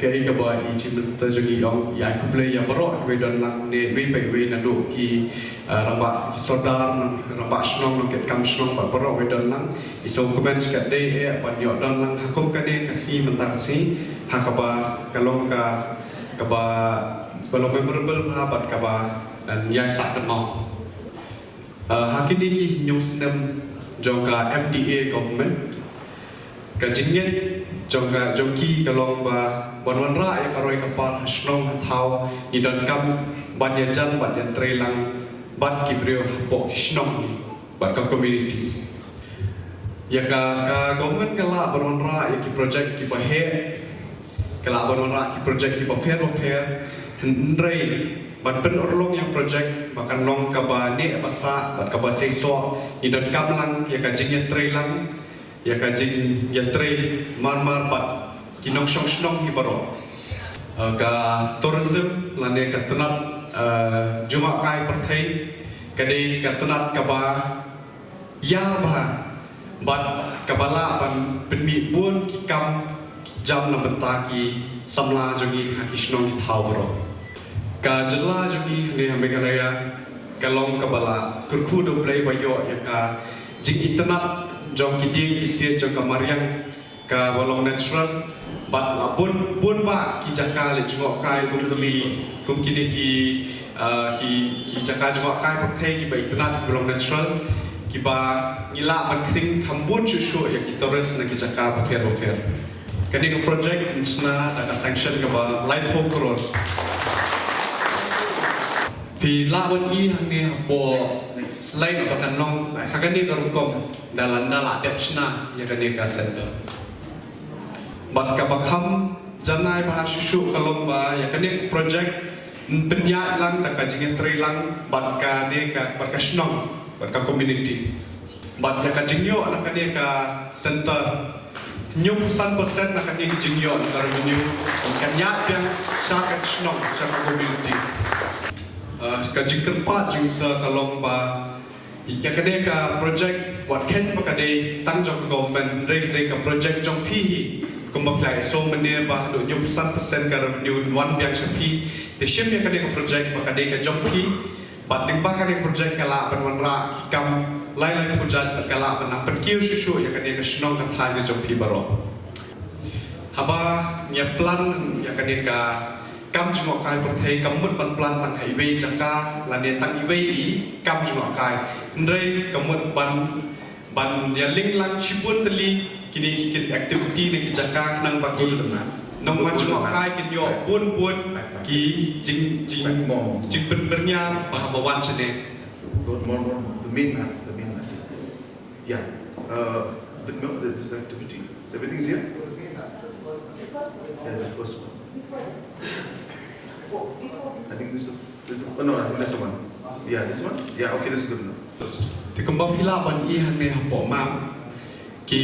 cái ba i chim ta jogi ong ya kuble ya baro we don lang ne we pe we na do ki ramba sodar ramba snong no ket kam snong ba baro we don lang iso comments kat de e pa yo don lang hakum ka ne kasi mentang si hakaba kalong ka ba kalau memorable sahabat ka ba dan ya sak kenal hakini ki news nem jongka FDA government ka jingget jongka jongki kalong ba Wan ra ya karoi kapal hasnong thau ni don kam ban ya jan ban ya trelang ban ki brio po snong ban ka community ya ka government kala ban ra ya ki project ki bahe kala ban ra ki project ki pair ndrei ban pen orlong yang project bakan long ka ba ne basa ban ka ba seso ni don kam lang ya ka jing ya trelang ya ka jing ya tre mar bat kinong snong hi baro ka tourism lane ka tenat juma kai perthai kade ka tenat ka ba ya ba bat kabala ban penmi bun ki kam jam na benta ki samla jogi ha ki snong hi thau baro ka jela jogi ne megaraya kalong kabala kurku do play bayo ya ka jing internet jong ki ding ki sia jong ka mariang ka walong natural bat labun bun ba ki jaka le jungok kai kumli kum kini ki jaka jungok kai perthai ki ba internet walong natural ki ba ngila ban kring khambun shushu ya ki tourist na ki jaka pathir kani ko project insna da ka sanction ka ba light home crore thì la ban i hang ne po slide ba kan nong thagani ka rukom dalan dala depsna ya kani ka center bat ka bakham janai ba shushu kalong ba ya kani project penya lang da ka jing tri lang bat ka ne ka bat ka snong bat ka community bat ya ka jingyo na kani ka center nyum 100% na kani jingyo na revenue kanya yang sa ka snong sa ka community ka jing pa jing sa kalong ba ya kani ka project wat ken pa kade tang jong government re ka project jong phi kumbaklay so mene ba do nyum 100% ka revenue one biang sapi te shim ya kade project ba kade ka jompi bating ba kade project kala ban wan ra kam lai project kala ban na perkiu shu ya kade ka snong ka thai ka jompi baro haba nya plan ya kade ka kam jumok kai perthai kam mut ban plan tang hai wei jaka la ne tang i wei kam jumok kai ndrei kam mut ban ya ling lang chibun teli kini kin activity ni jaka nang bagi nang wan jumok kai kin yo bun ki jing bernya bah bawan sene the main yeah this activity everything's here yeah the first one I think this oh no I think that's the one yeah this one yeah okay this is good enough thì kembang pila ban i hang ne hapo mam ki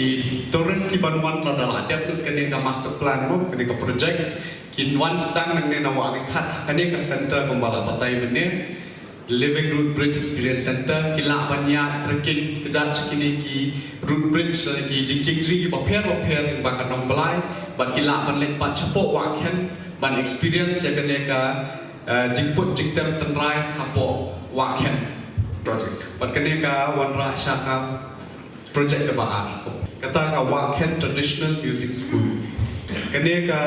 tourist ki ban wan la dala dep duk kene ka master plan mo kene ka project ki wan stang nang ne na wa khat kene ka center kembala patai bene living root bridge experience center ki la ban ya trekking ke jan kini ki root bridge ki jingking tri ki papier ba ka nong blai ban ki la ban lek pa chapo wa khen ban experience ya kene ka jingput jingtem tenrai hapo wa khen project ban kene ka wan ra shaka project ka ba kata ka Waken traditional music school kene ka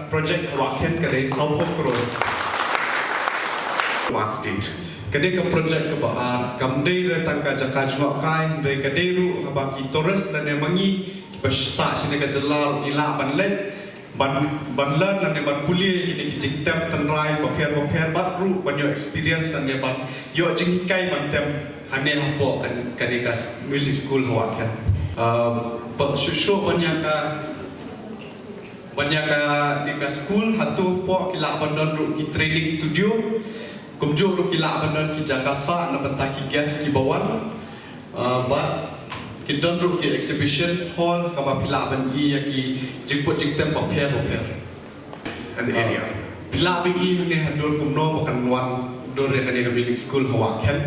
project Waken ka dei South Road last state kene ka project ka ba kam dei re tang ka jaka jwa kai dei ka dei ru ba ki tourist na ne mangi basa sine ka jalal ila ban let ban lan na ne ban puli ni ki jingtem tanrai ba pher bat ru ban yo experience na ne ban yo jing kai ban tem hane hapo kan kene ka music school Waken shusho banyak di school hatu po kila bandon ru ki training studio kumjo ru kila bandon ki jakasa na benta ki guest ki bawan ba ki don ru ki exhibition hall kama pila ban i ya ki jingput jingtem pa pher and the area pila bi i ne handol kumno makan wan dor re kane music school Waken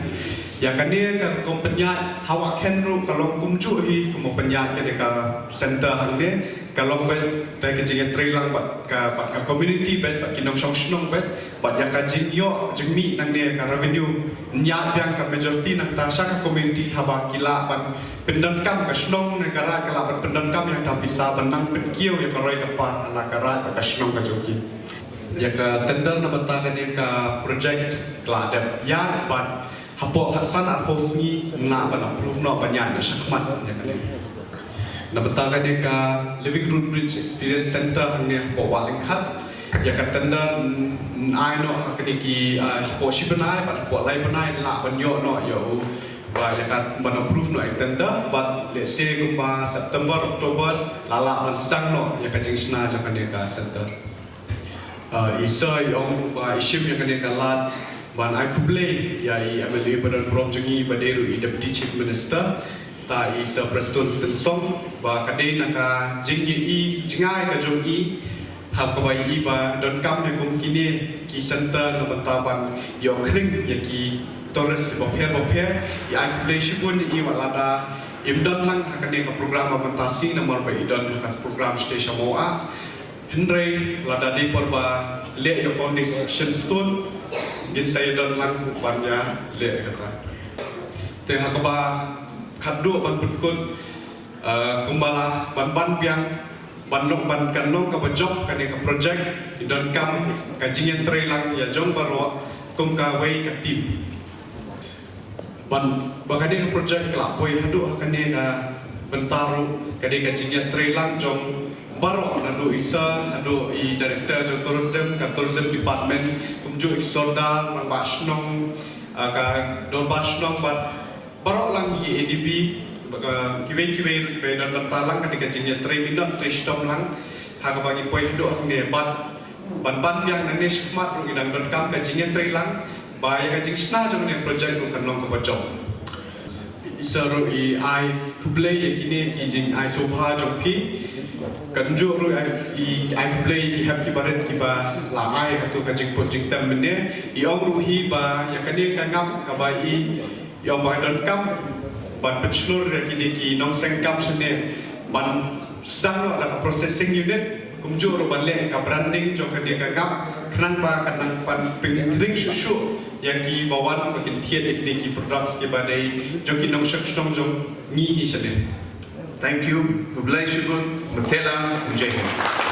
Ya kani kan kom penyat hawa kenru kalau kumcu hi kom penyat ke deka center hangde kalau bet ta ke jing trilang bat ka community bet bat kinong song bet bat ya ka jing yo jingmi nang ne ka revenue nyat yang ka majority nang ta sa ka community haba kila bat pendan kam ka snong negara kala bat pendan kam yang ta bisa benang penkiu ya ka roi ka pa ala ka ra ka snong ka joki ya ka tender na bata ka ka project kla ada ya bat Hapo Hasan Arpos ni na ba na proof no banyak na sakmat ya kan. Na betakan dia ka Living Root Bridge Experience Center hanya hapo waling khat ya ka tenda ai no hakni ki hapo sibanai ba hapo lai banai la banyo no yo ba ya ka ban proof no tenda but let's say ko ba September October lala ban sedang no ya ka jingsna jangan dia ka center. Isa yang ba isim yang kan dia ka lat ban I kublai ya I ameli badan project baderu I deputy chief minister ta I sa preston stensong ba kadai naka jinggi I jingai ka jong I hab ka bai I ba don kam ne kum kini ki center na bantaban yo kring ya ki torres boper ya I kublai shibun I walada imdan lang hakane ka program mentasi nomor ba idon ka program station moa Henry lada di porba le yo foundation stone Din saya don lang kupanya le kata. Te hakaba kaddu ban pukut kumbala ban piang banok ban kanong ka bajok kani ka project idon kam ka jingen trelang ya jong baro kum ka wei ka tim. Ban bakani ka project la poi hadu hakane ka bentaru kani ka jingen trelang jong baro nadu isa hadu I director jong tourism department kumju isoda mang basnong ka don basnong bat baro lang I ADB kiwe dan talang kan dikajinya 3 minit 3 stop lang ha bagi poi hadu hang bat ban yang nang smart ru idang don kam kajinya 3 lang bai kajing sna jong ne project ru kan long ka bajok isaru I kublai kini kijing I sobha jong pi kanjo ru I play ki hab ki baret ki ba la ai ka tu ka jing project tam ne I ong ru hi ba ya kani ka ngam ka ba I yo ba don kam ban penslur ki ni ki nong seng kam sene ban sedang la processing unit kumjo ru ban le ka branding jong ka ni ka ngam kran ba ka nang pan ping susu yang ki bawan ka kin thiet ni ki products ki ba dei jong ki nong shak jong ni hi sene. Thank you. Kublai Shibun, Matela, and Jacob.